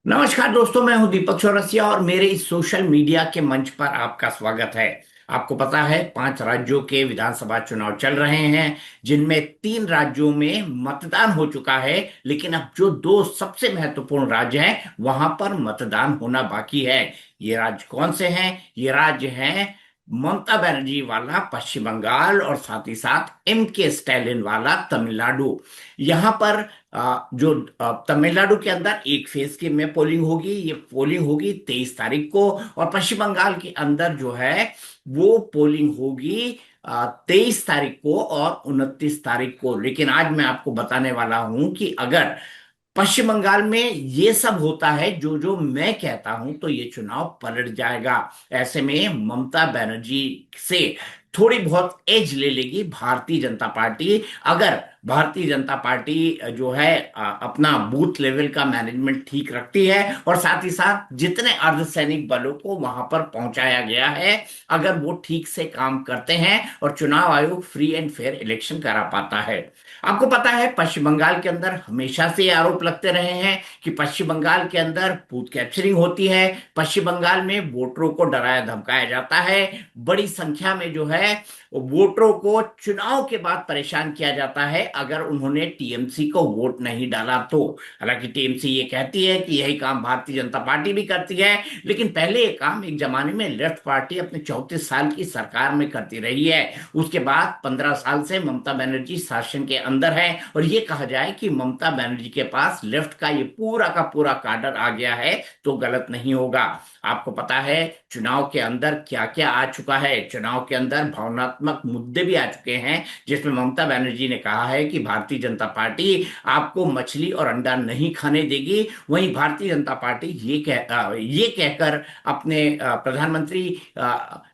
नमस्कार दोस्तों, मैं हूं दीपक चौरसिया और मेरे इस सोशल मीडिया के मंच पर आपका स्वागत है। आपको पता है 5 राज्यों के विधानसभा चुनाव चल रहे हैं, जिनमें 3 राज्यों में मतदान हो चुका है। लेकिन अब जो दो सबसे महत्वपूर्ण राज्य हैं वहां पर मतदान होना बाकी है। ये राज्य कौन से हैं? ये राज्य हैं ममता बनर्जी वाला पश्चिम बंगाल और साथ ही साथ एम के स्टैलिन वाला तमिलनाडु। यहाँ पर जो तमिलनाडु के अंदर एक फेज की में पोलिंग होगी। ये पोलिंग होगी 23 तारीख को। और पश्चिम बंगाल के अंदर जो है वो पोलिंग होगी 23 तारीख को और 29 तारीख को। लेकिन आज मैं आपको बताने वाला हूं कि अगर पश्चिम बंगाल में ये सब होता है जो जो मैं कहता हूं तो ये चुनाव पलट जाएगा। ऐसे में ममता बनर्जी से थोड़ी बहुत एज ले लेगी भारतीय जनता पार्टी। अगर भारतीय जनता पार्टी जो है अपना बूथ लेवल का मैनेजमेंट ठीक रखती है और साथ ही साथ जितने अर्धसैनिक बलों को वहां पर पहुंचाया गया है, अगर वो ठीक से काम करते हैं और चुनाव आयोग फ्री एंड फेयर इलेक्शन करा पाता है। आपको पता है पश्चिम बंगाल के अंदर हमेशा से ये आरोप लगते रहे हैं कि पश्चिम बंगाल के अंदर बूथ कैप्चरिंग होती है। पश्चिम बंगाल में वोटरों को डराया धमकाया जाता है। बड़ी संख्या में जो है वोटरों को चुनाव के बाद परेशान किया जाता है अगर उन्होंने टीएमसी को वोट नहीं डाला तो। हालांकि टीएमसी ये कहती है कि यही काम भारतीय जनता पार्टी भी करती है, लेकिन पहले ये काम एक जमाने में लेफ्ट पार्टी अपने 34 साल की सरकार में करती रही है। उसके बाद 15 साल से ममता बनर्जी शासन के अंदर है और ये कहा जाए कि ममता बनर्जी के पास लेफ्ट का ये पूरा का पूरा काडर आ गया है तो गलत नहीं होगा। आपको पता है चुनाव के अंदर क्या क्या आ चुका है। चुनाव के अंदर भावनात्मक मुद्दे भी आ चुके हैं, जिसमें ममता बनर्जी ने कहा है कि भारतीय जनता पार्टी आपको मछली और अंडा नहीं खाने देगी। वहीं भारतीय जनता पार्टी ये कहकर अपने प्रधानमंत्री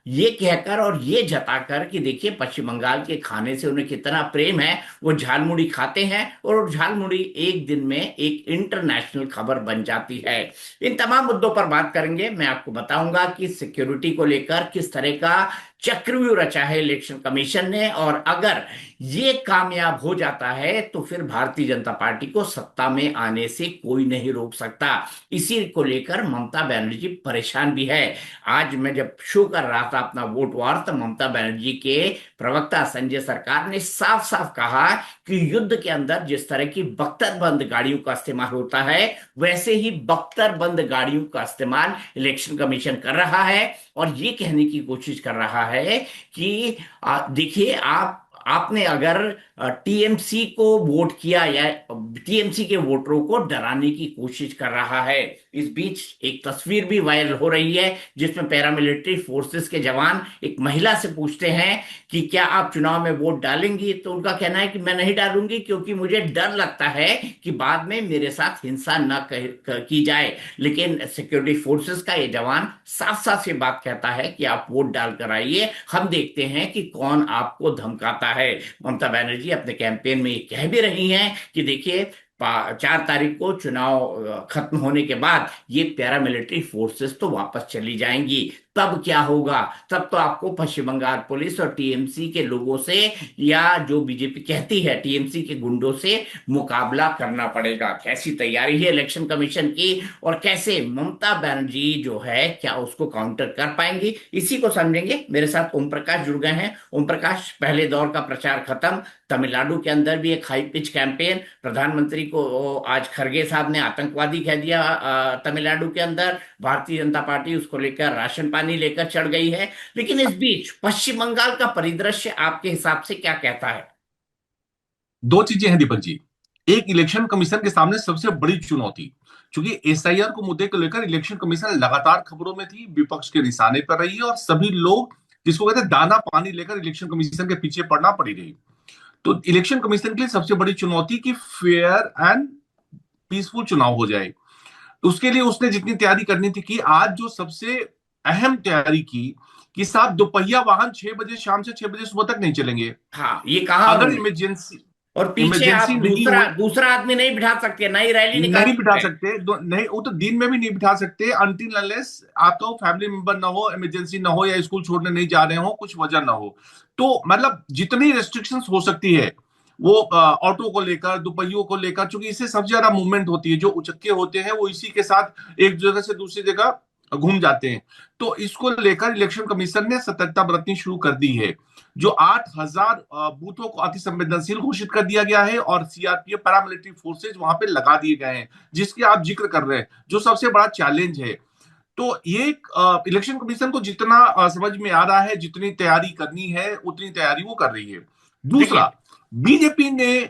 ये कहकर और ये जताकर कि देखिए पश्चिम बंगाल के खाने से उन्हें कितना प्रेम है, वो झालमुड़ी खाते हैं और वो झालमुड़ी एक दिन में एक इंटरनेशनल खबर बन जाती है। इन तमाम मुद्दों पर बात करेंगे। मैं आपको बताऊंगा कि सिक्योरिटी को लेकर किस तरह का चक्रव्यूह रचा है इलेक्शन कमीशन ने, और अगर ये कामयाब हो जाता है तो फिर भारतीय जनता पार्टी को सत्ता में आने से कोई नहीं रोक सकता। इसी को लेकर ममता बनर्जी परेशान भी है। आज मैं जब शो कर रहा था अपना वोट वार, तो ममता बनर्जी के प्रवक्ता संजय सरकार ने साफ साफ कहा कि युद्ध के अंदर जिस तरह की बख्तरबंद गाड़ियों का इस्तेमाल होता है, वैसे ही बख्तरबंद गाड़ियों का इस्तेमाल इलेक्शन कमीशन कर रहा है। और ये कहने की कोशिश कर रहा है कि देखिए आपने अगर टीएमसी को वोट किया या टीएमसी के वोटरों को डराने की कोशिश कर रहा है। इस बीच एक तस्वीर भी वायरल हो रही है जिसमें पैरामिलिट्री फोर्सेस के जवान एक महिला से पूछते हैं कि क्या आप चुनाव में वोट डालेंगी, तो उनका कहना है कि मैं नहीं डालूंगी क्योंकि मुझे डर लगता है कि बाद में मेरे साथ हिंसा न की जाए। लेकिन सिक्योरिटी फोर्सेस का ये जवान साफ साफ ये बात कहता है कि आप वोट डालकर आइए, हम देखते हैं कि कौन आपको धमकाता है। ममता बनर्जी अपने कैंपेन में ये कह भी रही हैं कि देखिए 4 तारीख को चुनाव खत्म होने के बाद ये पैरामिलिट्री फोर्सेस तो वापस चली जाएंगी। तब क्या होगा? तब तो आपको पश्चिम बंगाल पुलिस और टीएमसी के लोगों से, या जो बीजेपी कहती है टीएमसी के गुंडों से मुकाबला करना पड़ेगा। कैसी तैयारी है इलेक्शन कमीशन की और कैसे ममता बनर्जी जो है क्या उसको काउंटर कर पाएंगी, इसी को समझेंगे। मेरे साथ ओम प्रकाश जुड़ गए हैं। ओम प्रकाश, पहले दौर का प्रचार खत्म, तमिलनाडु के अंदर भी एक हाई पिच कैंपेन, प्रधानमंत्री को आज खरगे साहब ने आतंकवादी कह दिया तमिलनाडु के अंदर। भारतीय जनता पार्टी उसको लेकर राशन पानी लेकर चढ़ गई है। लेकिन इस बीच पश्चिम बंगाल का परिदृश्य आपके हिसाब से क्या कहता है? दो चीजें हैं दीपक जी। एक, इलेक्शन कमीशन के सामने सबसे बड़ी चुनौती, क्योंकि एसआईआर को मुद्दे को लेकर इलेक्शन कमीशन लगातार खबरों में थी, विपक्ष के निशाने पर रही है और सभी लोग जिसको कहते हैं दाना पानी लेकर इलेक्शन कमीशन के पीछे पड़ना पड़ी रही। तो इलेक्शन कमीशन के लिए सबसे बड़ी चुनौती कि फेयर एंड पीसफुल चुनाव हो जाए। उसके लिए उसने जितनी तैयारी करनी थी की, आज जो सबसे अहम तैयारी की कि साहब दोपहिया वाहन 6 बजे शाम से 6 बजे सुबह तक नहीं चलेंगे। हाँ, ये कहा अगर उन्होंने। इमरजेंसी और पीछे इमरजेंसी आप नहीं दूसरा हो, दूसरा आदमी नहीं बिठा सकते, नई रैली निकाल नहीं बिठा सकते हैं। सकते, नहीं वो तो दिन में भी नहीं बिठा सकते अनटिल अनलेस आपका वो फैमिली मेंबर ना हो, इमरजेंसी ना हो या स्कूल छोड़ने नहीं जा रहे हो, कुछ वजह ना हो। तो मतलब जितनी रेस्ट्रिक्शंस हो सकती है वो ऑटो को लेकर, दुपहियों को लेकर, क्योंकि इससे सबसे ज्यादा मूवमेंट होती है। जो उचक्के होते हैं वो इसी के साथ एक जगह से दूसरी जगह घूम जाते हैं। तो इसको लेकर इलेक्शन कमीशन ने सतर्कता बरतनी शुरू कर दी है। जो 8,000 बूथों को अति संवेदनशील घोषित कर दिया गया है और सीआरपीएफ पैरामिलिट्री फोर्सेज वहां पे लगा दिए गए हैं, जिसकी आप जिक्र कर रहे हैं, जो सबसे बड़ा चैलेंज है। तो ये इलेक्शन कमीशन को जितना समझ में आ रहा है, जितनी तैयारी करनी है उतनी तैयारी वो कर रही है। दूसरा, देखिए, बीजेपी ने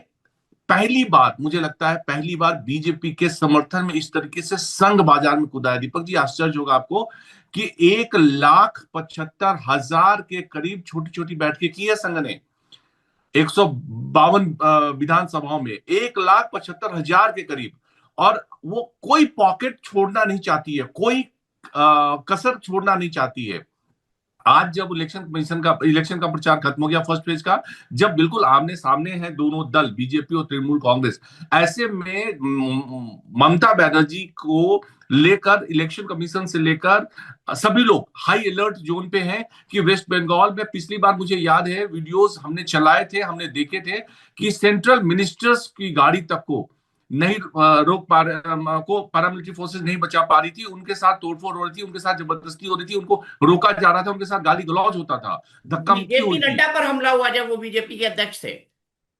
पहली बार, मुझे लगता है पहली बार बीजेपी के समर्थन में इस तरीके से संघ बाजार में कूदा है। दीपक जी, आश्चर्य होगा आपको कि 1,75,000 के करीब छोटी छोटी बैठकें की है संघ ने 152 विधानसभाओं में, 1,75,000 के करीब। और वो कोई पॉकेट छोड़ना नहीं चाहती है, कोई कसर छोड़ना नहीं चाहती है। आज जब इलेक्शन का प्रचार खत्म हो गया फर्स्ट फेज का, जब बिल्कुल आमने सामने हैं दोनों दल, बीजेपी और तृणमूल कांग्रेस, ऐसे में ममता बनर्जी को लेकर इलेक्शन कमीशन से लेकर सभी लोग हाई अलर्ट जोन पे हैं। कि वेस्ट बंगाल में पिछली बार मुझे याद है, वीडियोस हमने चलाए थे, हमने देखे थे कि सेंट्रल मिनिस्टर्स की गाड़ी तक को नहीं रोक पा रहे, को पैरामिलिट्री फोर्सेस नहीं बचा पा रही थी। उनके साथ तोड़फोड़ हो रही थी, उनके साथ जबरदस्ती हो रही थी, उनको रोका जा रहा था, उनके साथ गाली गलौज होता था, धक्का मुक्की जेपी हुई थी। नड्डा पर हमला हुआ जब वो बीजेपी के अध्यक्ष थे।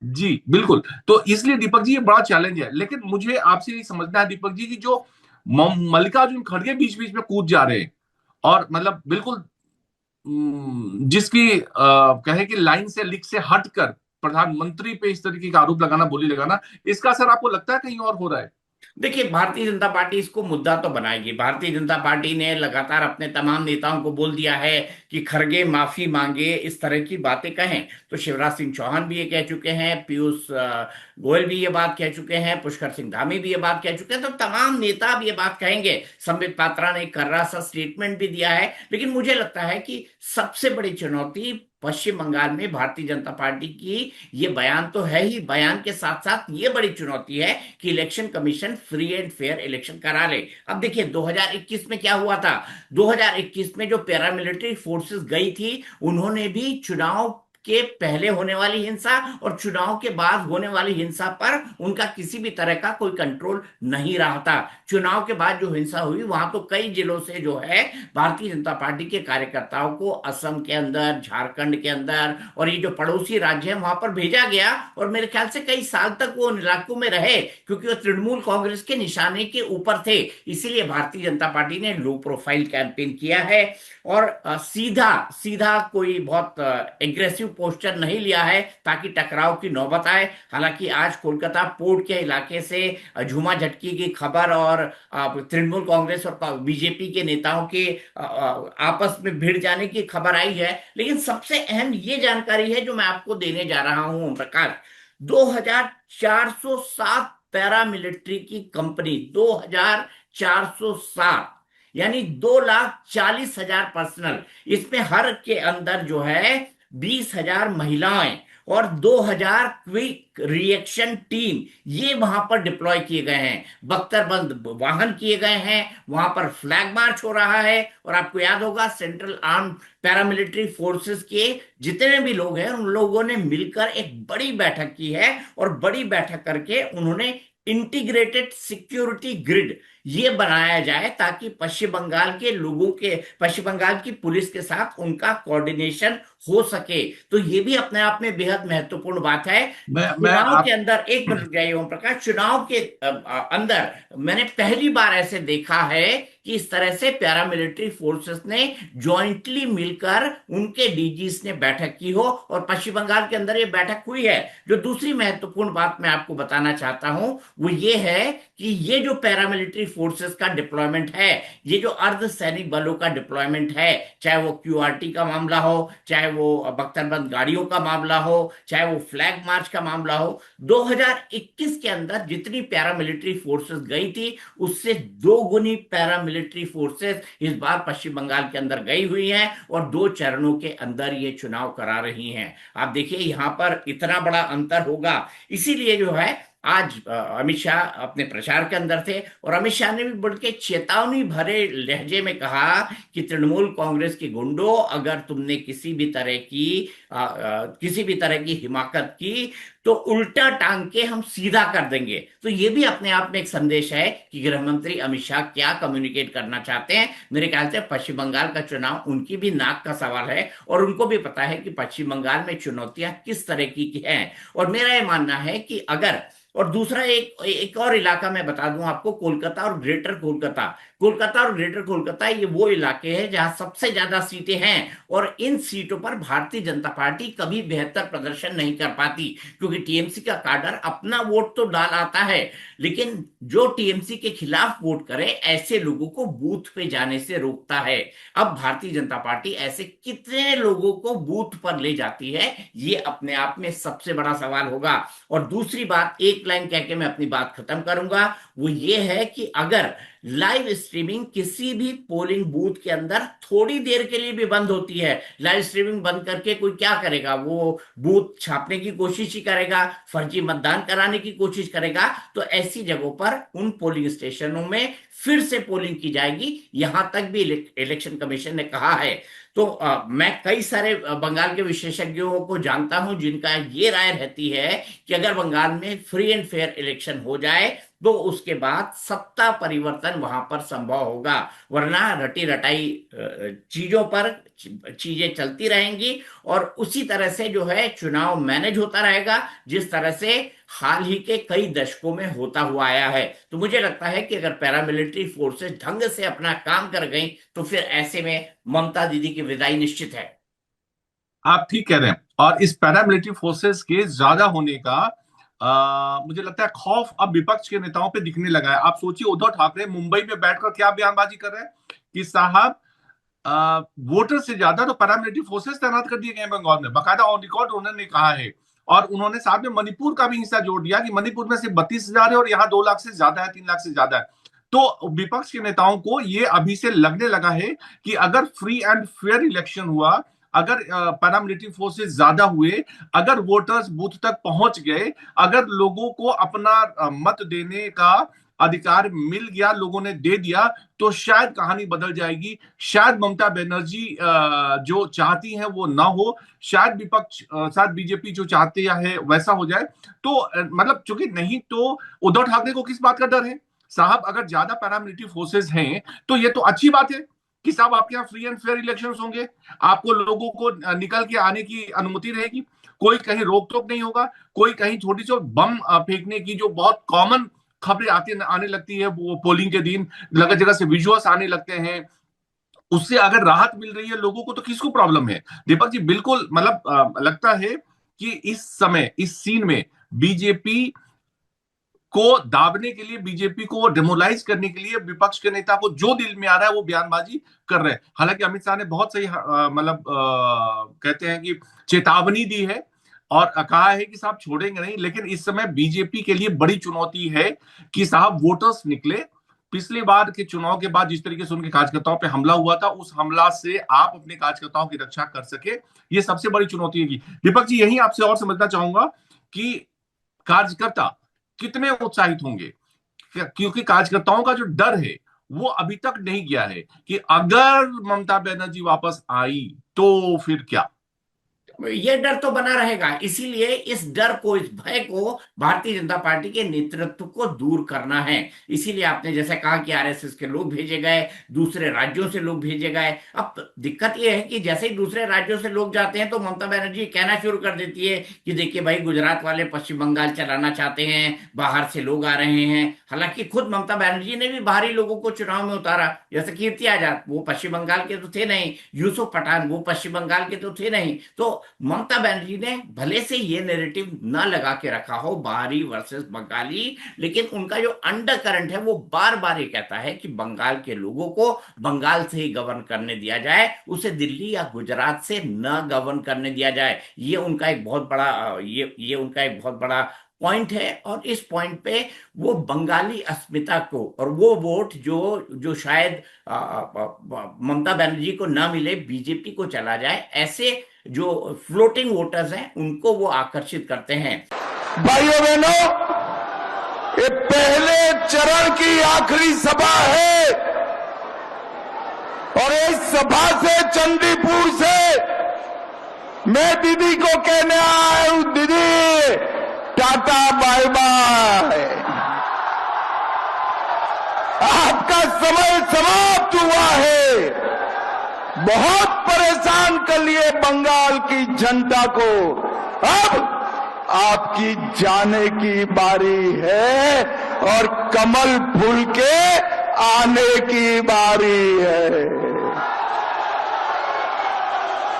जी बिल्कुल। तो इसलिए दीपक जी ये बड़ा चैलेंज है। लेकिन मुझे आपसे ये समझना है दीपक जी की जो मल्लिकार्जुन खड़गे बीच बीच में कूद जा रहे हैं, और मतलब बिल्कुल जिसकी कहे कि लाइन से लिख से हटकर प्रधानमंत्री पे इस तरीके का आरोप लगाना, बोली लगाना, इसका असर आपको लगता है कहीं और हो रहा है? देखिए, भारतीय जनता पार्टी इसको मुद्दा तो बनाएगी। भारतीय जनता पार्टी ने लगातार अपने तमाम नेताओं को बोल दिया है कि खरगे माफी मांगे, इस तरह की बातें कहें। तो शिवराज सिंह चौहान भी ये कह चुके हैं, पीयूष गोयल भी ये बात कह चुके हैं, पुष्कर सिंह धामी भी ये बात कह चुके हैं, तो तमाम नेता अब ये बात कहेंगे। संबित पात्रा ने एक कर्रा सा स्टेटमेंट भी दिया है। लेकिन मुझे लगता है कि सबसे बड़ी चुनौती पश्चिम बंगाल में भारतीय जनता पार्टी की, ये बयान तो है ही, बयान के साथ साथ ये बड़ी चुनौती है कि election commission free and fair election करा ले। अब देखिए 2021 में क्या हुआ था। 2021 में जो पैरामिलिट्री फोर्सेस गई थी, उन्होंने भी चुनाव के पहले होने वाली हिंसा और चुनाव के बाद होने वाली हिंसा पर उनका किसी भी तरह का कोई कंट्रोल नहीं रहा था। चुनाव के बाद जो हिंसा हुई, वहां तो कई जिलों से जो है भारतीय जनता पार्टी के कार्यकर्ताओं को असम के अंदर, झारखंड के अंदर और ये जो पड़ोसी राज्य है वहां पर भेजा गया। और मेरे ख्याल से कई साल तक वो उन इलाकों में रहे, क्योंकि वो तृणमूल कांग्रेस के निशाने के ऊपर थे। इसीलिए भारतीय जनता पार्टी ने लो प्रोफाइल कैंपेन किया है और सीधा सीधा कोई बहुत एग्रेसिव पोस्टर नहीं लिया है ताकि टकराव की नौबत आए। हालांकि आज कोलकाता पोर्ट के इलाके से झूमा झटकी की खबर और तृणमूल कांग्रेस और बीजेपी के नेताओं के आपस में भिड़ जाने की खबर आई है। लेकिन सबसे अहम ये जानकारी है जो मैं आपको देने जा रहा हूं ओम प्रकाश। 2407 पैरामिलिट्री की कंपनी, 2407, यानी 2,40,000 पर्सनल। इसमें हर के अंदर जो है 20,000 महिलाएं और 2,000 क्विक रिएक्शन टीम, ये वहां पर डिप्लॉय किए गए हैं। बख्तरबंद वाहन किए गए हैं, वहां पर फ्लैग मार्च हो रहा है। और आपको याद होगा, सेंट्रल आर्म पैरामिलिट्री फोर्सेस के जितने भी लोग हैं, उन लोगों ने मिलकर एक बड़ी बैठक की है और बड़ी बैठक करके उन्होंने इंटीग्रेटेड सिक्योरिटी ग्रिड ये बनाया जाए ताकि पश्चिम बंगाल के लोगों के, पश्चिम बंगाल की पुलिस के साथ उनका कोऑर्डिनेशन हो सके। तो ये भी अपने आप में बेहद महत्वपूर्ण बात है। मैं चुनाव के आप अंदर, एक मिनट जाइए ओम प्रकाश, चुनाव के अंदर मैंने पहली बार ऐसे देखा है कि इस तरह से पैरामिलिट्री फोर्सेस ने जॉइंटली मिलकर उनके डीजीज ने बैठक की हो और पश्चिम बंगाल के अंदर ये बैठक हुई है। जो दूसरी महत्वपूर्ण बात मैं आपको बताना चाहता हूं वो ये है कि ये जो पैरामिलिट्री फोर्सेस का डिप्लॉयमेंट है, ये जो अर्ध सैनिक बलों का डिप्लॉयमेंट है, चाहे वो क्यूआरटी का मामला हो, चाहे वो बख्तरबंद गाड़ियों का मामला हो, चाहे वो फ्लैग मार्च का मामला हो, 2021 के अंदर जितनी पैरामिलिट्री फोर्सेस गई थी उससे दो गुनी पैरामिलिट्री फोर्सेस इस बार पश्चिम बंगाल के अंदर गई हुई हैं और 2 चरणों के अंदर ये चुनाव करा रही हैं। आप देखिए यहां पर इतना बड़ा अंतर होगा। इसीलिए जो है आज अमित शाह अपने प्रचार के अंदर थे और अमित शाह ने भी बढ़ के चेतावनी भरे लहजे में कहा कि तृणमूल कांग्रेस के गुंडों, अगर तुमने किसी भी तरह की हिमाकत की तो उल्टा टांग के हम सीधा कर देंगे। तो ये भी अपने आप में एक संदेश है कि गृह मंत्री अमित शाह क्या कम्युनिकेट करना चाहते हैं। मेरे ख्याल से पश्चिम बंगाल का चुनाव उनकी भी नाक का सवाल है, और उनको भी पता है कि पश्चिम बंगाल में चुनौतियां किस तरह की हैं। और मेरा ये मानना है कि अगर, और दूसरा एक एक और इलाका मैं बता दूं आपको, कोलकाता और ग्रेटर कोलकाता। कोलकाता और ग्रेटर कोलकाता ये वो इलाके हैं जहां सबसे ज्यादा सीटें हैं, और इन सीटों पर भारतीय जनता पार्टी कभी बेहतर प्रदर्शन नहीं कर पाती, क्योंकि टीएमसी का काडर अपना वोट तो डाल आता है, लेकिन जो टीएमसी के खिलाफ वोट करे ऐसे लोगों को बूथ पे जाने से रोकता है। अब भारतीय जनता पार्टी ऐसे कितने लोगों को बूथ पर ले जाती है, ये अपने आप में सबसे बड़ा सवाल होगा। और दूसरी बात, एक लाइन कह के मैं अपनी बात खत्म करूंगा, वो ये है कि अगर लाइव स्ट्रीमिंग किसी भी पोलिंग बूथ के अंदर थोड़ी देर के लिए भी बंद होती है, लाइव स्ट्रीमिंग बंद करके कोई क्या करेगा, वो बूथ छापने की कोशिश ही करेगा, फर्जी मतदान कराने की कोशिश करेगा। तो ऐसी जगहों पर उन पोलिंग स्टेशनों में फिर से पोलिंग की जाएगी, यहां तक भी इलेक्शन कमीशन ने कहा है। तो मैं कई सारे बंगाल के विशेषज्ञों को जानता हूं जिनका ये राय रहती है कि अगर बंगाल में फ्री एंड फेयर इलेक्शन हो जाए तो उसके बाद सत्ता परिवर्तन वहां पर संभव होगा, वरना रटी रटाई चीजों पर चीजें चलती रहेंगी, और उसी तरह से जो है चुनाव मैनेज होता रहेगा, जिस तरह से हाल ही के कई दशकों में होता हुआ आया है। तो मुझे लगता है कि अगर पैरामिलिट्री फोर्सेस ढंग से अपना काम कर गई तो फिर ऐसे में ममता दीदी की विदाई निश्चित है। आप ठीक कह रहे हैं। और इस पैरामिलिट्री फोर्सेस के ज्यादा होने का मुझे लगता है खौफ अब विपक्ष के नेताओं पे दिखने लगा है। आप सोचिए, उद्धव ठाकरे मुंबई में बैठकर क्या बयानबाजी कर रहे हैं कि साहब, वोटर से ज्यादा तो पैरामिलिट्री फोर्सेस तैनात कर दिए गए हैं बंगाल में। बाकायदा ऑन रिकॉर्ड उन्होंने कहा है। और उन्होंने साथ में मणिपुर का भी हिस्सा जोड़ दिया कि मणिपुर में सिर्फ 32,000 है और यहाँ 2 लाख से ज्यादा है, 3 लाख से ज्यादा है। तो विपक्ष के नेताओं को ये अभी से लगने लगा है कि अगर फ्री एंड फेयर इलेक्शन हुआ, अगर पैरामिलिट्री फोर्सेस ज्यादा हुए, अगर वोटर्स बूथ तक पहुंच गए, अगर लोगों को अपना मत देने का अधिकार मिल गया, लोगों ने दे दिया, तो शायद कहानी बदल जाएगी। शायद ममता बनर्जी जो चाहती हैं वो ना हो, शायद विपक्ष, शायद बीजेपी जो चाहते है वैसा हो जाए। तो मतलब चूंकि नहीं तो उद्धव ठाकरे को किस बात का डर है? साहब, अगर ज्यादा पैरामिलिट्री फोर्सेस हैं तो ये तो अच्छी बात है कि साहब आपके यहाँ फ्री एंड फेयर इलेक्शंस होंगे, आपको लोगों को निकल के आने की अनुमति रहेगी, कोई कहीं रोक टोक नहीं होगा, कोई कहीं छोटी सी बम फेंकने की जो बहुत कॉमन खबरें आने लगती है वो पोलिंग के दिन, जगह जगह से विजुअल्स आने लगते हैं, उससे अगर राहत मिल रही है लोगों को तो किसको प्रॉब्लम है? दीपक जी, बिल्कुल मतलब लगता है कि इस समय इस सीन में बीजेपी को दाबने के लिए, बीजेपी को डेमोलाइज करने के लिए विपक्ष के नेता को जो दिल में आ रहा है वो बयानबाजी कर रहे हैं। हालांकि अमित शाह ने बहुत सही मतलब कहते हैं कि चेतावनी दी है और कहा है कि साहब छोड़ेंगे नहीं, लेकिन इस समय बीजेपी के लिए बड़ी चुनौती है कि साहब वोटर्स निकले। पिछली बार के चुनाव के बाद जिस तरीके से उनके कार्यकर्ताओं पे हमला हुआ था, उस हमला से आप अपने कार्यकर्ताओं की रक्षा कर सके, ये सबसे बड़ी चुनौती है। दीपक जी, यही आपसे और समझना चाहूंगा कि कार्यकर्ता कितने उत्साहित होंगे, क्योंकि कार्यकर्ताओं का जो डर है वो अभी तक नहीं गया है कि अगर ममता बनर्जी वापस आई तो फिर क्या। ये डर तो बना रहेगा, इसीलिए इस डर को, इस भय को भारतीय जनता पार्टी के नेतृत्व को दूर करना है। इसीलिए आपने जैसे कहा कि आरएसएस के लोग भेजे गए, दूसरे राज्यों से लोग भेजे गए। अब दिक्कत यह है कि जैसे ही दूसरे राज्यों से लोग जाते हैं तो ममता बनर्जी कहना शुरू कर देती है कि देखिए भाई, गुजरात वाले पश्चिम बंगाल चलाना चाहते हैं, बाहर से लोग आ रहे हैं। हालांकि खुद ममता बनर्जी ने भी बाहरी लोगों को चुनाव में उतारा, जैसे कीर्ति आजाद, वो पश्चिम बंगाल के तो थे नहीं, यूसुफ पठान, वो पश्चिम बंगाल के तो थे नहीं। तो ममता बनर्जी ने भले से ये नैरेटिव ना लगा के रखा हो बाहरी वर्सेस बंगाली, लेकिन उनका जो अंडर करंट है वो बार बार ये कहता है कि बंगाल के लोगों को बंगाल से ही गवर्न करने दिया जाए, उसे दिल्ली या गुजरात से न गवर्न करने दिया जाए। ये उनका एक बहुत बड़ा ये उनका एक बहुत बड़ा पॉइंट है। और इस पॉइंट पे वो बंगाली अस्मिता को, और वो वोट जो जो शायद ममता बनर्जी को ना मिले, बीजेपी को चला जाए, ऐसे जो फ्लोटिंग वोटर्स हैं उनको वो आकर्षित करते हैं। भाइयों बहनों, ये पहले चरण की आखिरी सभा है और इस सभा से, चंडीपुर से मैं दीदी को कहने आया हूं, दीदी टाटा बाय बाय। आपका समय समाप्त हुआ है। बहुत परेशान कर लिए बंगाल की जनता को। अब आपकी जाने की बारी है और कमल फूल के आने की बारी है।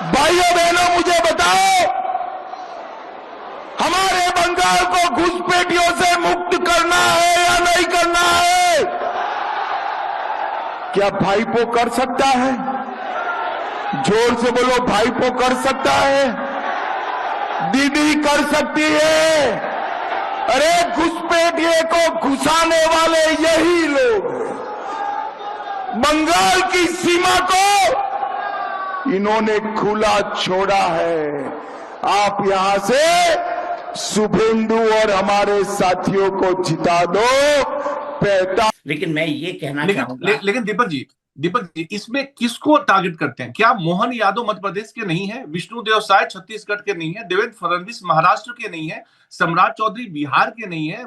भाइयों बहनों, मुझे बताओ, हमारे बंगाल को घुसपैठियों से मुक्त करना है या नहीं करना है? क्या भाईपो कर सकता है? जोर से बोलो, भाईपो कर सकता है? दीदी कर सकती है? अरे घुसपैठिए को घुसाने वाले यही लोग हैं। बंगाल की सीमा को इन्होंने खुला छोड़ा है। आप यहां से शुभेंदु और हमारे साथियों को जिता दो। लेकिन मैं ये कहना चाहूंगा, लेकिन दीपक जी इसमें किसको टारगेट करते हैं? क्या मोहन यादव मध्य प्रदेश के नहीं है? विष्णुदेव साय छत्तीसगढ़ के नहीं है? देवेंद्र फडणवीस महाराष्ट्र के नहीं है? सम्राट चौधरी बिहार के नहीं है?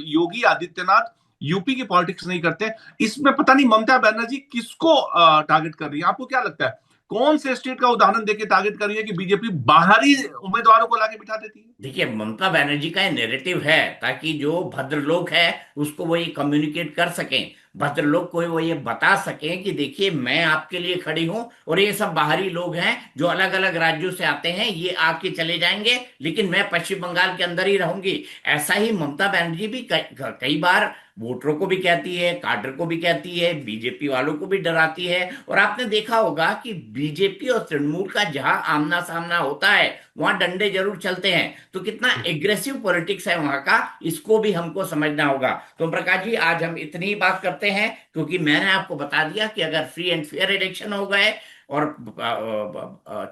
योगी आदित्यनाथ यूपी की पॉलिटिक्स नहीं करते? इसमें पता नहीं ममता बनर्जी किसको टारगेट कर रही है? आपको क्या लगता है कौन से स्टेट का उदाहरण देके टारगेट कर रही है कि बीजेपी बाहरी उम्मीदवारों को लाके बिठा देती है? देखिए, ममता बनर्जी का नैरेटिव है ताकि जो भद्र लोग है उसको वो ये कम्युनिकेट कर सकें, भद्र लोग को वो ये बता सकें कि देखिए मैं आपके लिए खड़ी हूं और ये सब बाहरी लोग हैं जो अलग अलग राज्यों से आते हैं, ये आके चले जाएंगे लेकिन मैं पश्चिम बंगाल के अंदर ही रहूंगी। ऐसा ही ममता बनर्जी भी कई बार वोटरों को भी कहती है, काडर को भी कहती है, बीजेपी वालों को भी डराती है। और आपने देखा होगा कि बीजेपी और तृणमूल का जहां आमना सामना होता है वहां डंडे जरूर चलते हैं। तो कितना एग्रेसिव पॉलिटिक्स है वहां का, इसको भी हमको समझना होगा। तो प्रकाश जी, आज हम इतनी ही बात करते हैं क्योंकि मैंने आपको बता दिया कि अगर फ्री एंड फेयर इलेक्शन हो गए, और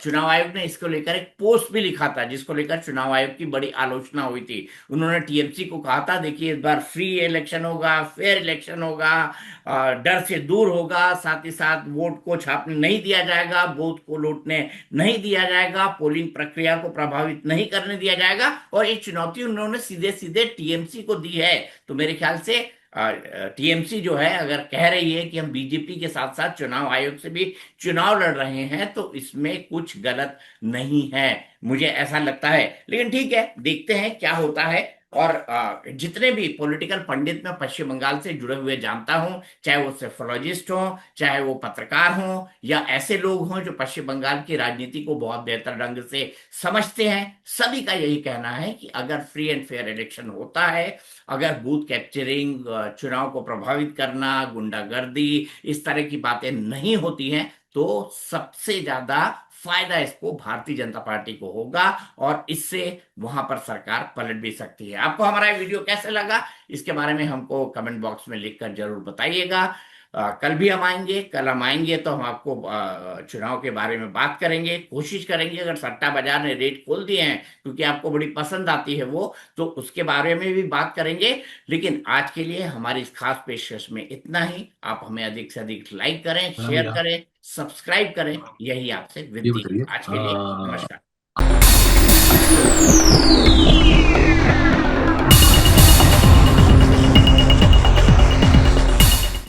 चुनाव आयोग ने इसको लेकर एक पोस्ट भी लिखा था जिसको लेकर चुनाव आयोग की बड़ी आलोचना हुई थी। उन्होंने टीएमसी को कहा था देखिए इस बार फ्री इलेक्शन होगा, फेयर इलेक्शन होगा, डर से दूर होगा, साथ ही साथ वोट को छापने नहीं दिया जाएगा, बूथ को लूटने नहीं दिया जाएगा, पोलिंग प्रक्रिया को प्रभावित नहीं करने दिया जाएगा। और ये चुनौती उन्होंने सीधे सीधे टीएमसी को दी है। तो मेरे ख्याल से टीएमसी जो है अगर कह रही है कि हम बीजेपी के साथ साथ चुनाव आयोग से भी चुनाव लड़ रहे हैं तो इसमें कुछ गलत नहीं है, मुझे ऐसा लगता है। लेकिन ठीक है, देखते हैं क्या होता है। और जितने भी पॉलिटिकल पंडित मैं पश्चिम बंगाल से जुड़े हुए जानता हूं, चाहे वो सेफोलॉजिस्ट हों, चाहे वो पत्रकार हों, या ऐसे लोग हों जो पश्चिम बंगाल की राजनीति को बहुत बेहतर ढंग से समझते हैं, सभी का यही कहना है कि अगर फ्री एंड फेयर इलेक्शन होता है, अगर बूथ कैप्चरिंग, चुनाव को प्रभावित करना, गुंडागर्दी, इस तरह की बातें नहीं होती हैं, तो सबसे ज्यादा फायदा इसको भारतीय जनता पार्टी को होगा और इससे वहां पर सरकार पलट भी सकती है। आपको हमारा वीडियो कैसे लगा इसके बारे में हमको कमेंट बॉक्स में लिखकर जरूर बताइएगा। कल भी हम आएंगे, कल हम आएंगे तो हम आपको चुनाव के बारे में बात करेंगे, कोशिश करेंगे अगर सट्टा बाजार ने रेट खोल दिए हैं क्योंकि आपको बड़ी पसंद आती है वो, तो उसके बारे में भी बात करेंगे। लेकिन आज के लिए हमारी इस खास पेशकश में इतना ही। आप हमें अधिक से अधिक लाइक करें, शेयर करें, सब्सक्राइब करें, यही आपसे विनती है। आज के लिए नमस्कार।